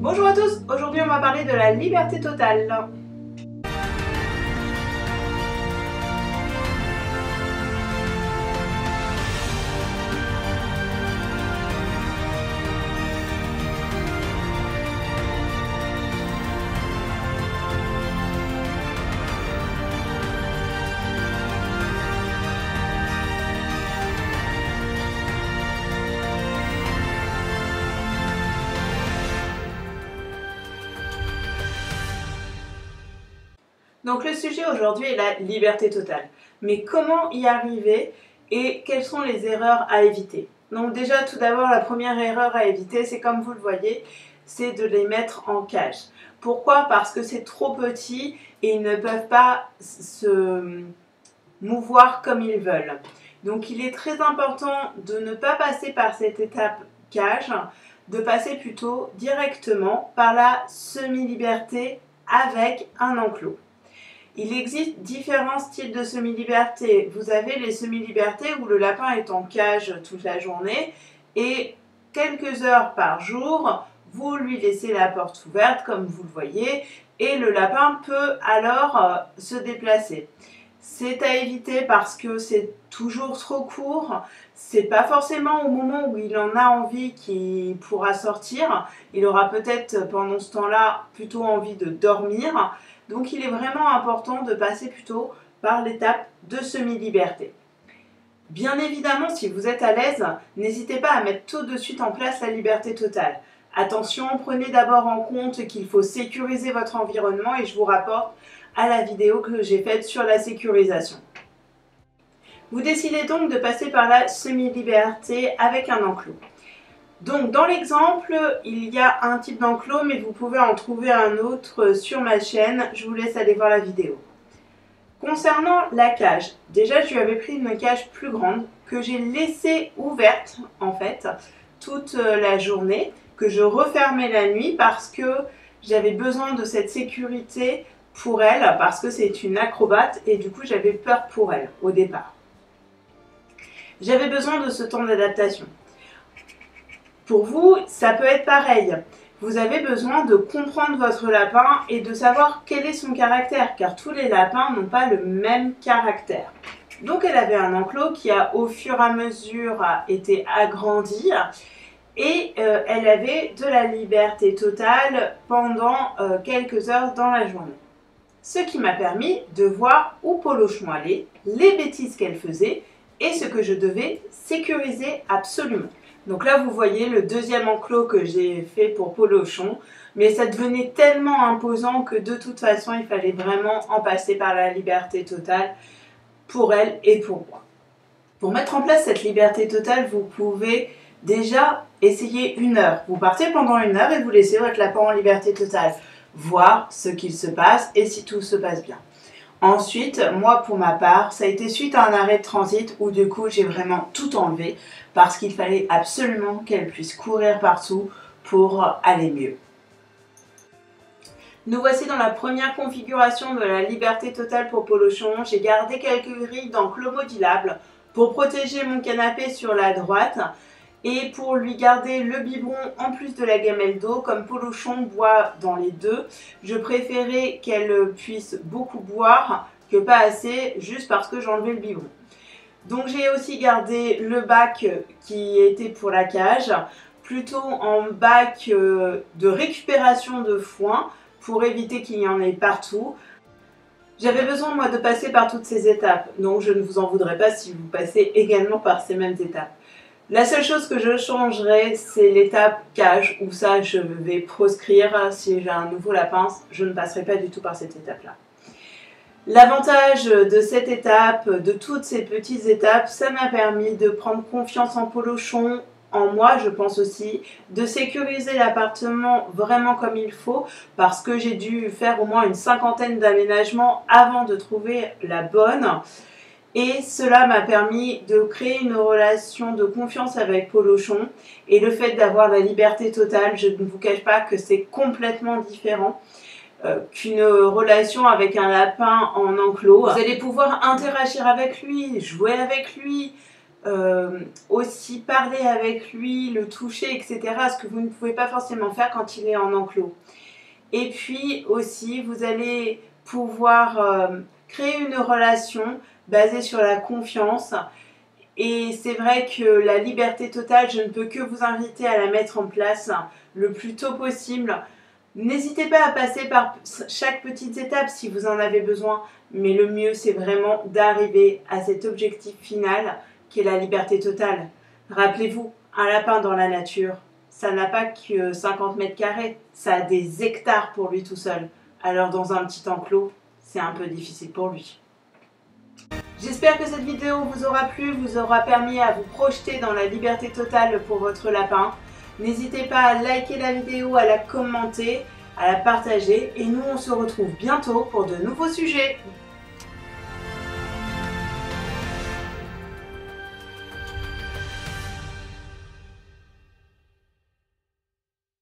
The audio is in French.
Bonjour à tous, aujourd'hui on va parler de la liberté totale. Donc le sujet aujourd'hui est la liberté totale. Mais comment y arriver et quelles sont les erreurs à éviter? Donc déjà tout d'abord la première erreur à éviter, c'est comme vous le voyez, c'est de les mettre en cage. Pourquoi? Parce que c'est trop petit et ils ne peuvent pas se mouvoir comme ils veulent. Donc il est très important de ne pas passer par cette étape cage, de passer plutôt directement par la semi-liberté avec un enclos. Il existe différents styles de semi-liberté. Vous avez les semi-libertés où le lapin est en cage toute la journée et quelques heures par jour, vous lui laissez la porte ouverte comme vous le voyez et le lapin peut alors se déplacer. C'est à éviter parce que c'est toujours trop court, c'est pas forcément au moment où il en a envie qu'il pourra sortir, il aura peut-être pendant ce temps-là plutôt envie de dormir. Donc il est vraiment important de passer plutôt par l'étape de semi-liberté. Bien évidemment, si vous êtes à l'aise, n'hésitez pas à mettre tout de suite en place la liberté totale. Attention, prenez d'abord en compte qu'il faut sécuriser votre environnement et je vous rapporte à la vidéo que j'ai faite sur la sécurisation. Vous décidez donc de passer par la semi-liberté avec un enclos. Donc dans l'exemple, il y a un type d'enclos, mais vous pouvez en trouver un autre sur ma chaîne. Je vous laisse aller voir la vidéo. Concernant la cage, déjà je lui avais pris une cage plus grande que j'ai laissée ouverte en fait toute la journée, que je refermais la nuit parce que j'avais besoin de cette sécurité pour elle, parce que c'est une acrobate et du coup j'avais peur pour elle au départ. J'avais besoin de ce temps d'adaptation. Pour vous, ça peut être pareil. Vous avez besoin de comprendre votre lapin et de savoir quel est son caractère, car tous les lapins n'ont pas le même caractère. Donc elle avait un enclos qui a au fur et à mesure été agrandi et elle avait de la liberté totale pendant quelques heures dans la journée. Ce qui m'a permis de voir où Polochon allait, les bêtises qu'elle faisait et ce que je devais sécuriser absolument. Donc là, vous voyez le deuxième enclos que j'ai fait pour Polochon, mais ça devenait tellement imposant que de toute façon, il fallait vraiment en passer par la liberté totale pour elle et pour moi. Pour mettre en place cette liberté totale, vous pouvez déjà essayer 1 heure. Vous partez pendant 1 heure et vous laissez votre lapin en liberté totale, voir ce qu'il se passe et si tout se passe bien. Ensuite, moi pour ma part, ça a été suite à un arrêt de transit où du coup j'ai vraiment tout enlevé parce qu'il fallait absolument qu'elle puisse courir partout pour aller mieux. Nous voici dans la première configuration de la liberté totale pour Polochon. J'ai gardé quelques grilles d'enclos modulables pour protéger mon canapé sur la droite et pour lui garder le biberon en plus de la gamelle d'eau. Comme Polochon boit dans les deux, je préférais qu'elle puisse beaucoup boire que pas assez, juste parce que j'ai enlevé le biberon. Donc j'ai aussi gardé le bac qui était pour la cage, plutôt en bac de récupération de foin pour éviter qu'il y en ait partout. J'avais besoin moi de passer par toutes ces étapes, donc je ne vous en voudrais pas si vous passez également par ces mêmes étapes. La seule chose que je changerais, c'est l'étape cage, où ça je vais proscrire. Si j'ai un nouveau lapin, je ne passerai pas du tout par cette étape-là. L'avantage de cette étape, de toutes ces petites étapes, ça m'a permis de prendre confiance en Polochon, en moi je pense aussi, de sécuriser l'appartement vraiment comme il faut, parce que j'ai dû faire au moins une 50aine d'aménagements avant de trouver la bonne. Et cela m'a permis de créer une relation de confiance avec Polochon. Et le fait d'avoir la liberté totale, je ne vous cache pas que c'est complètement différent qu'une relation avec un lapin en enclos. Vous allez pouvoir interagir avec lui, jouer avec lui, aussi parler avec lui, le toucher, etc. Ce que vous ne pouvez pas forcément faire quand il est en enclos. Et puis aussi, vous allez pouvoir créer une relation basée sur la confiance. Et c'est vrai que la liberté totale, je ne peux que vous inviter à la mettre en place le plus tôt possible. N'hésitez pas à passer par chaque petite étape si vous en avez besoin, mais le mieux c'est vraiment d'arriver à cet objectif final qui est la liberté totale. Rappelez-vous, un lapin dans la nature, ça n'a pas que 50 mètres carrés, ça a des hectares pour lui tout seul. Alors dans un petit enclos, c'est un peu difficile pour lui. J'espère que cette vidéo vous aura plu, vous aura permis à vous projeter dans la liberté totale pour votre lapin. N'hésitez pas à liker la vidéo, à la commenter, à la partager et nous on se retrouve bientôt pour de nouveaux sujets.